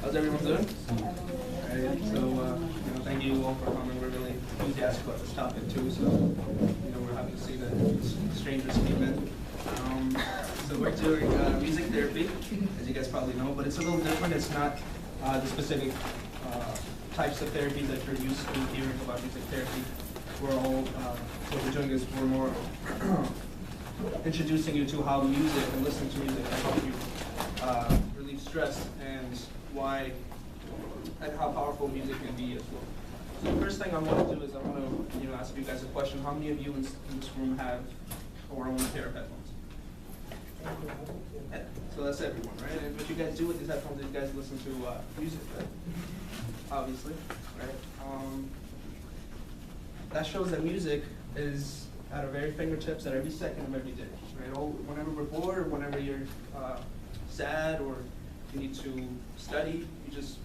How's everyone doing? Alright, so thank you all for coming. We're really enthusiastic about this topic too. So we're happy to see that strangers came in. So we're doing music therapy, as you guys probably know, but it's a little different. It's not the specific types of therapy that you're used to hearing about music therapy. We're all what we're doing is we're more introducing you to how music and listening to music can help you relieve stress and why and how powerful music can be as well. So the first thing I want to do is I want to ask you guys a question. How many of you in this room have or own a pair of headphones? Yeah, so that's everyone, right? And what you guys do with these headphones is you guys listen to music, right? Obviously, right? That shows that music is at our very fingertips at every second of every day, right? Whenever we're bored, or whenever you're sad, or you need to study, you just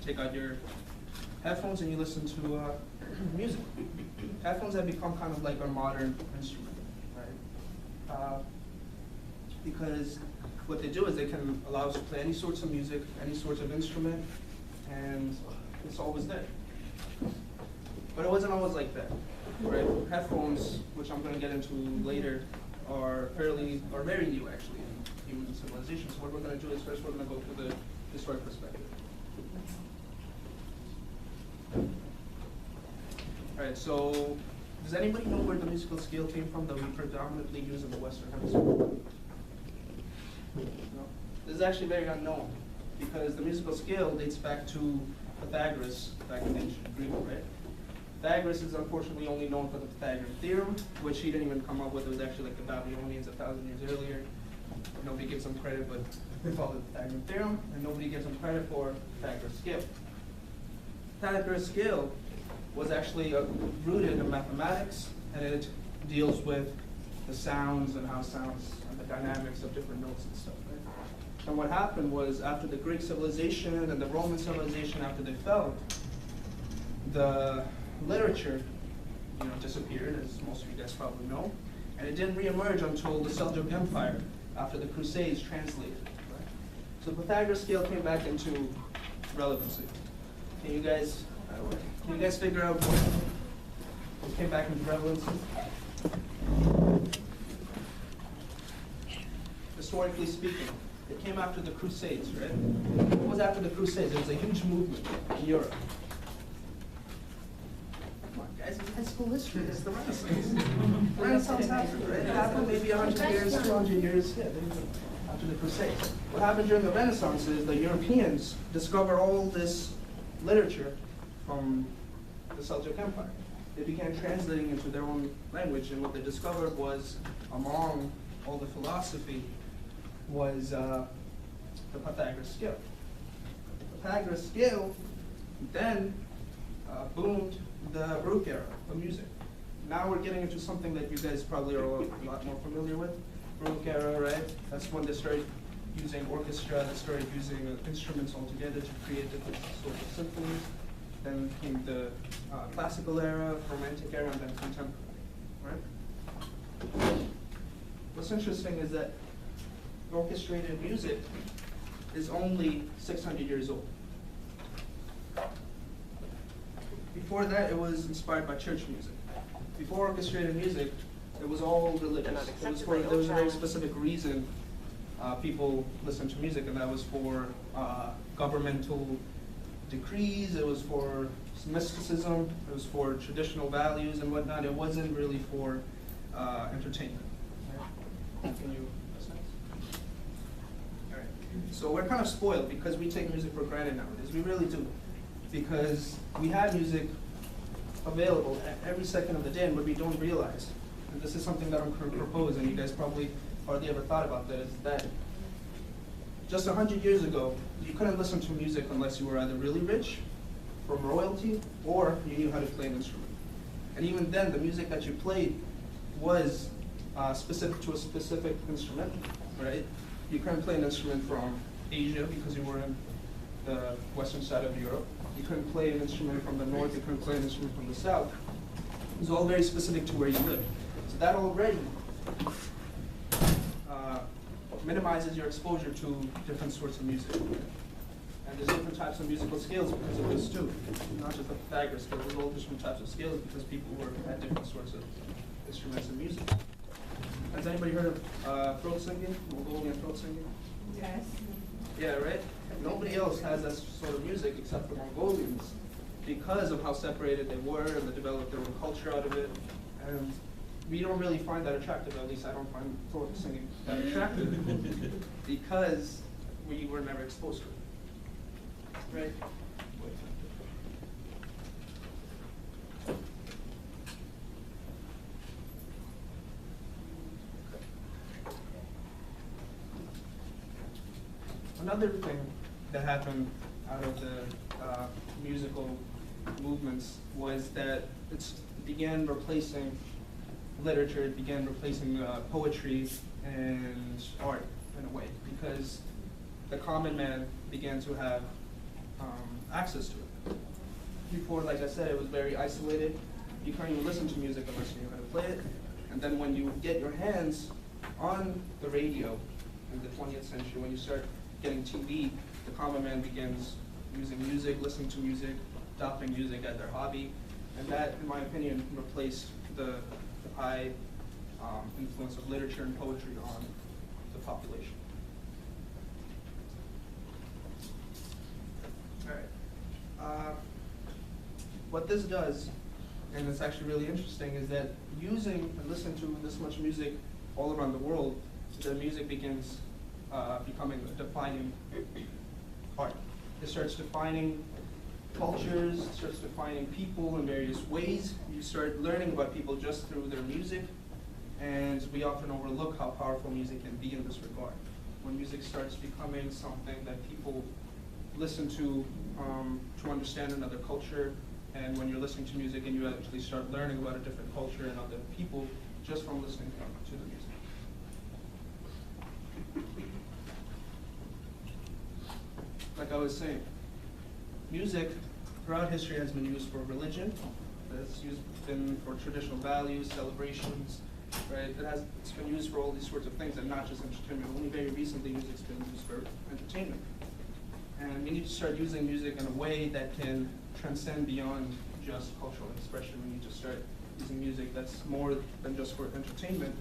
take out your headphones and you listen to music. Headphones have become kind of like our modern instrument, right? Because what they do is they can allow us to play any sorts of music, any sorts of instrument, and it's always there. But it wasn't always like that, right? Headphones, which I'm going to get into later, are very new actually in human civilization. So what we're going to do is first we're going to go through the historic perspective. All right, so does anybody know where the musical scale came from that we predominantly use in the Western Hemisphere? No? This is actually very unknown because the musical scale dates back to Pythagoras back in ancient Greek, right? Pythagoras is unfortunately only known for the Pythagorean theorem, which he didn't even come up with. It was actually like the Babylonians 1,000 years earlier. Nobody gives him credit, but they call it the Pythagorean theorem, and nobody gives him credit for Pythagoras scale. Pythagoras scale was actually rooted in mathematics, and it deals with the sounds and how sounds and the dynamics of different notes and stuff, right? And what happened was after the Greek civilization and the Roman civilization, after they fell, the literature disappeared, as most of you guys probably know, and it didn't reemerge until the Seljuk Empire after the Crusades translated. Right? So the Pythagoras scale came back into relevancy. Can you guys figure out what came back into relevancy? Historically speaking, it came after the Crusades, right? What was after the Crusades? It was a huge movement in Europe. Guys, in high school history, it's the Renaissance. Renaissance happened, right? It happened maybe 100 years, 200 years after the Crusades. What happened during the Renaissance is the Europeans discovered all this literature from the Seljuk Empire. They began translating into their own language, and what they discovered was, among all the philosophy, was the Pythagoras scale. The Pythagoras scale then boomed the Baroque era of music. Now we're getting into something that you guys probably are a lot more familiar with. Baroque era, right? That's when they started using orchestra, they started using instruments altogether to create different sorts of symphonies. Then came the classical era, romantic era, and then contemporary, right? What's interesting is that orchestrated music is only 600 years old. Before that, it was inspired by church music. Before orchestrated music, it was all religious. There was a very specific reason people listened to music, and that was for governmental decrees, it was for mysticism, it was for traditional values and whatnot. It wasn't really for entertainment. Right? Can you listen? All right. So we're kind of spoiled because we take music for granted nowadays. We really do. Because we have music available at every second of the day, and what we don't realize, and this is something that I'm proposing, you guys probably hardly ever thought about that, is that just 100 years ago, you couldn't listen to music unless you were either really rich, from royalty, or you knew how to play an instrument. And even then, the music that you played was specific to a specific instrument, right? You couldn't play an instrument from Asia because you were in the western side of Europe. You couldn't play an instrument from the north, you couldn't play an instrument from the south. It was all very specific to where you live. So that already minimizes your exposure to different sorts of music. And there's different types of musical scales because of this too. Not just the Pythagoras scale, there's all different types of scales because people had different sorts of instruments and music. Has anybody heard of throat singing, Mongolian throat singing? Yes. Yeah, right? Nobody else has that sort of music except for Mongolians because of how separated they were and they developed their own culture out of it. And we don't really find that attractive, at least I don't find throat singing that attractive because we were never exposed to it. Right? Another thing that happened out of the musical movements was that it began replacing literature, it began replacing poetry and art in a way, because the common man began to have access to it. Before, like I said, it was very isolated. You couldn't even listen to music unless you knew how to play it. And then when you get your hands on the radio in the 20th century, when you start getting TV, the common man begins using music, listening to music, adopting music as their hobby, and that, in my opinion, replaced the high influence of literature and poetry on the population. All right. What this does, and it's actually really interesting, is that using and listening to this much music all around the world, the music begins becoming a defining part. It starts defining cultures, it starts defining people in various ways. You start learning about people just through their music, and we often overlook how powerful music can be in this regard. When music starts becoming something that people listen to understand another culture, and when you're listening to music and you actually start learning about a different culture and other people just from listening to the music. Like I was saying, music throughout history has been used for religion. It's been for traditional values, celebrations, right? It's been used for all these sorts of things and not just entertainment. Only very recently music's been used for entertainment. And we need to start using music in a way that can transcend beyond just cultural expression. We need to start using music that's more than just for entertainment.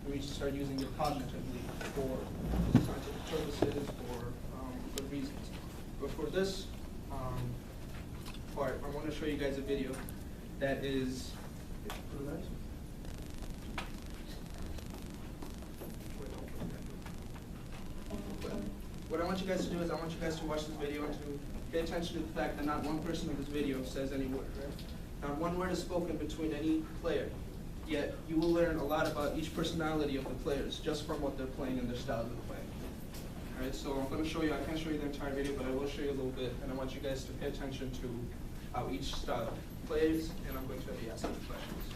We need to start using it cognitively for scientific purposes, for good reasons. But for this part, I want to show you guys a video that is. What I want you guys to do is I want you guys to watch this video and to pay attention to the fact that not one person in this video says any word, right? Not one word is spoken between any player. Yet you will learn a lot about each personality of the players just from what they're playing and their style of playing. All right, so I'm going to show you, I can't show you the entire video, but I will show you a little bit, and I want you guys to pay attention to how each style plays, and I'm going to be asking questions.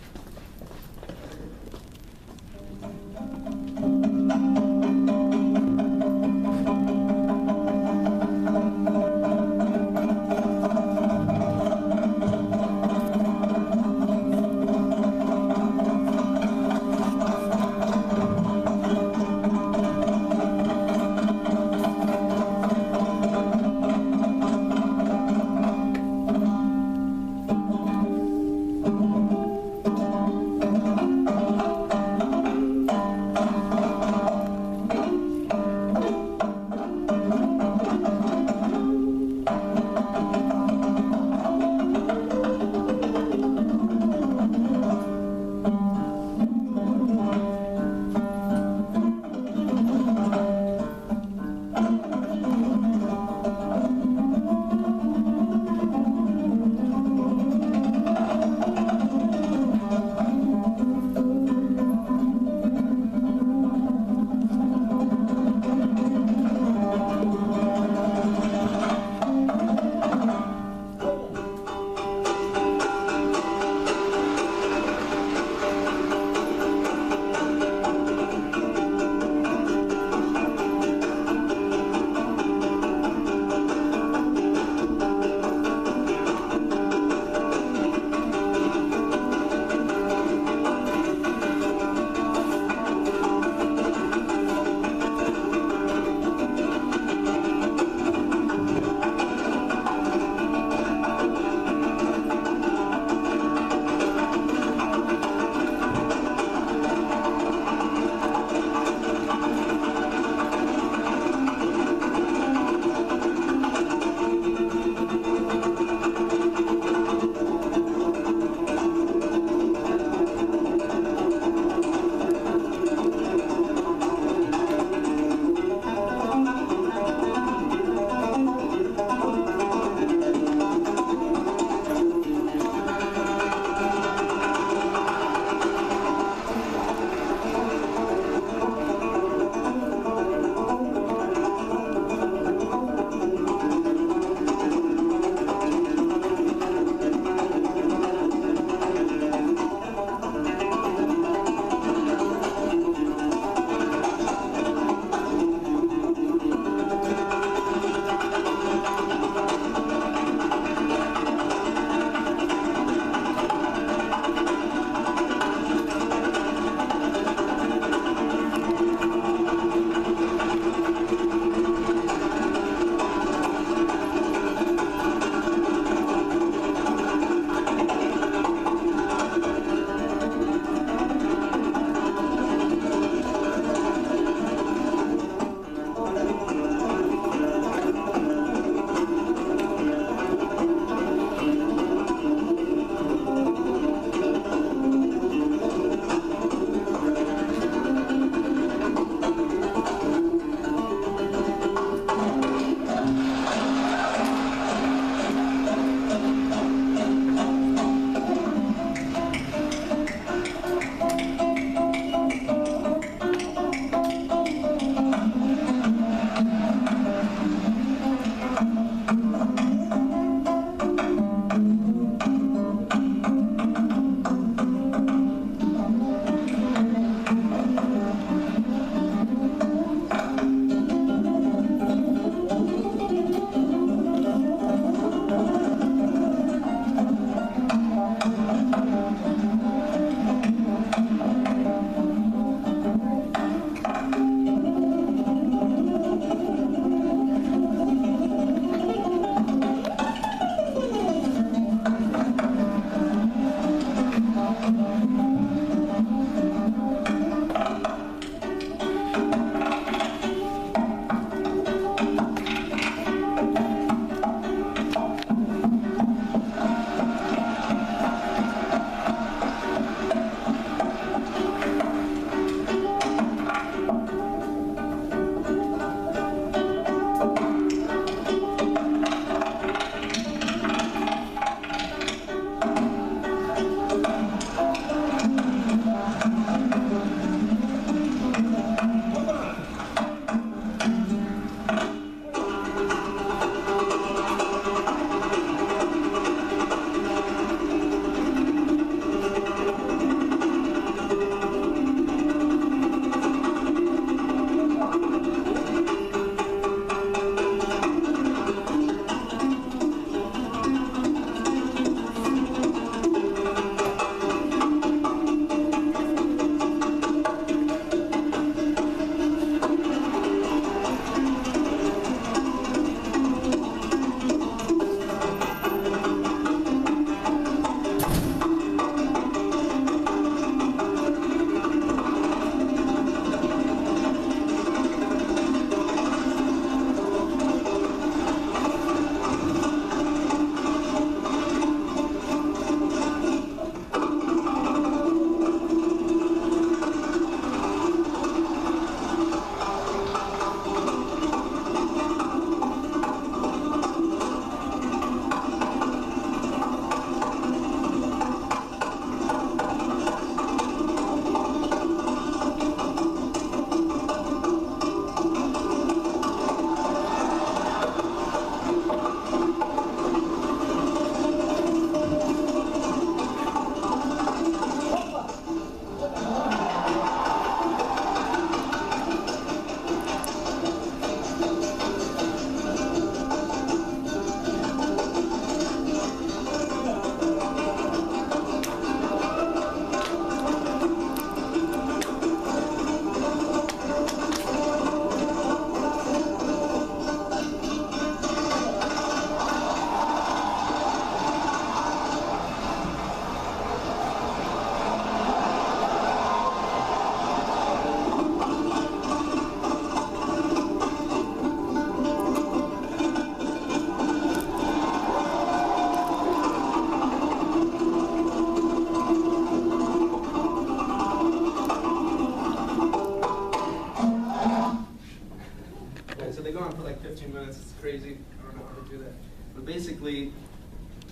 It's crazy. I don't know how to do that. But basically,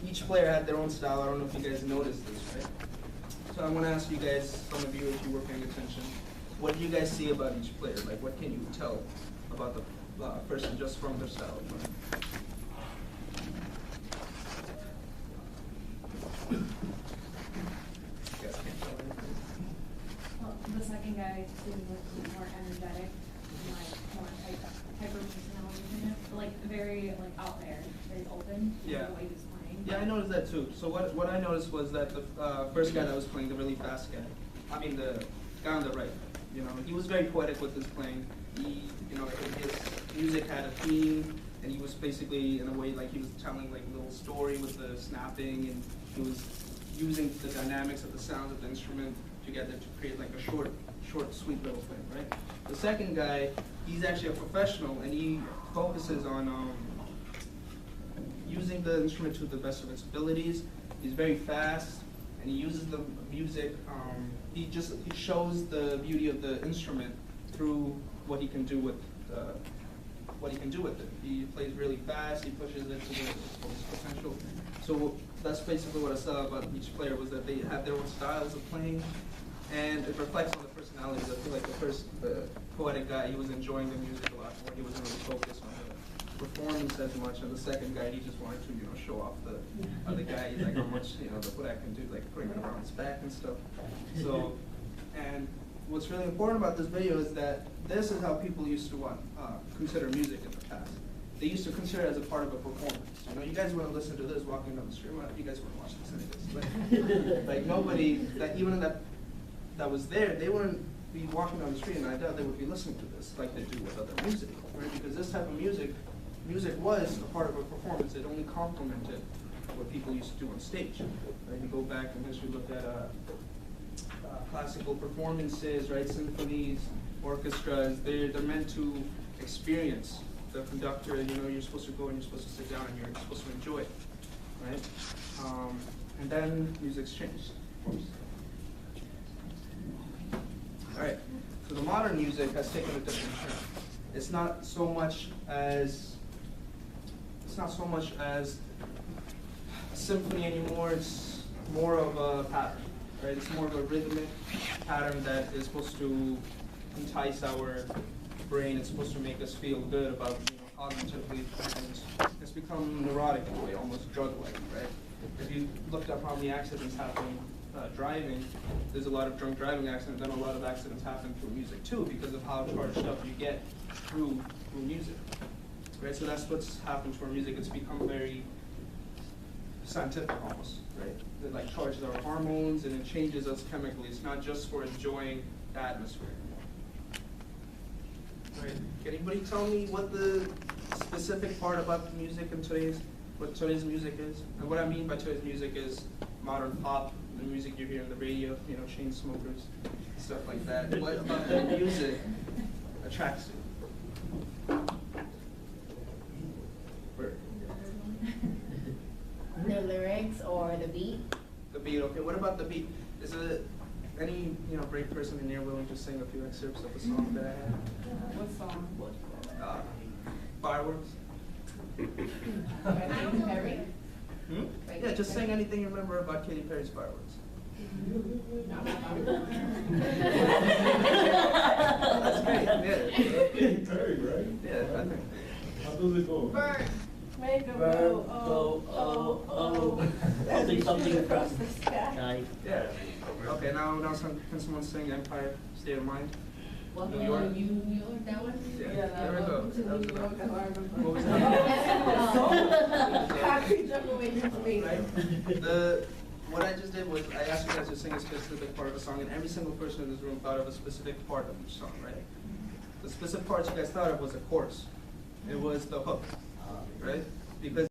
each player had their own style. I don't know if you guys noticed this, right? So I want to ask you guys, some of you, if you were paying attention, what do you guys see about each player? Like, what can you tell about the person just from their style of playing? You guys can't tell anything. Well, the second guy seemed like more energetic, and like more hyper personality in it, but like very like out there, very open. Yeah. The way he was playing. Yeah, I noticed that too. So what I noticed was that the first guy that was playing, the really fast guy, I mean the guy on the right, you know, he was very poetic with his playing. He, you know, his music had a theme, and he was basically, in a way, like he was telling like a little story with the snapping, and he was using the dynamics of the sounds of the instrument together to create like a short, sweet little thing, right? The second guy, he's actually a professional, and he focuses on using the instrument to the best of its abilities. He's very fast, and he uses the music. He shows the beauty of the instrument through what he can do with it. He plays really fast. He pushes it to its potential. So that's basically what I saw about each player, was that they have their own styles of playing, and it reflects on the personalities. I feel like the poetic guy, he was enjoying the music a lot more. He wasn't really focused on the performance as much. And the second guy, he just wanted to, you know, show off the other guy, like how much, you know, what I can do, like putting it around his back and stuff. So, and what's really important about this video is that this is how people used to consider music in the past. They used to consider it as a part of a performance. You know, you guys want to listen to this walking down the street. Well, you guys want to watch this anyways. Like nobody, that even that was there, they wouldn't be walking down the street, and I doubt they would be listening to this like they do with other music, right? Because this type of music was a part of a performance. It only complemented what people used to do on stage. Right? You go back in history, look at classical performances, right? Symphonies, orchestras. They're meant to experience the conductor. You know, you're supposed to go and you're supposed to sit down and you're supposed to enjoy it, right? And then music's changed, of course. All right. So the modern music has taken a different turn. It's not so much as a symphony anymore. It's more of a pattern, right? It's more of a rhythmic pattern that is supposed to entice our brain. It's supposed to make us feel good about, you know, cognitively. It's become neurotic in a way, almost drug-like, right? If you looked up how many accidents happen driving, there's a lot of drunk driving accidents, and a lot of accidents happen through music too, because of how charged up you get through music, right? So that's what's happened to our music. It's become very scientific almost, right? It like charges our hormones and it changes us chemically. It's not just for enjoying the atmosphere. Right? Can anybody tell me what the specific part about the music in what today's music is? And what I mean by today's music is modern pop, the music you hear on the radio, you know, chain smokers, stuff like that. What about the music attracts you? The lyrics or the beat? The beat, okay. What about the beat? Is it any, you know, brave person in here willing to sing a few excerpts of a song that I have? What song? Fireworks. Katy Perry? Hmm? Yeah, just sing anything you remember about Katy Perry's Fireworks. That's great, yeah. Katy Perry, right? Yeah, I think. How does it go? Burn. Make a Burn, go, oh, oh. Something across the sky. Yeah. Okay, now can someone sing Empire State of Mind? New York? You like that one? Yeah, there we go. What was Concrete jungle made your face. Right? What I just did was I asked you guys to sing a specific part of a song, and every single person in this room thought of a specific part of each song, right? The specific parts you guys thought of was a chorus. It was the hook, right? Because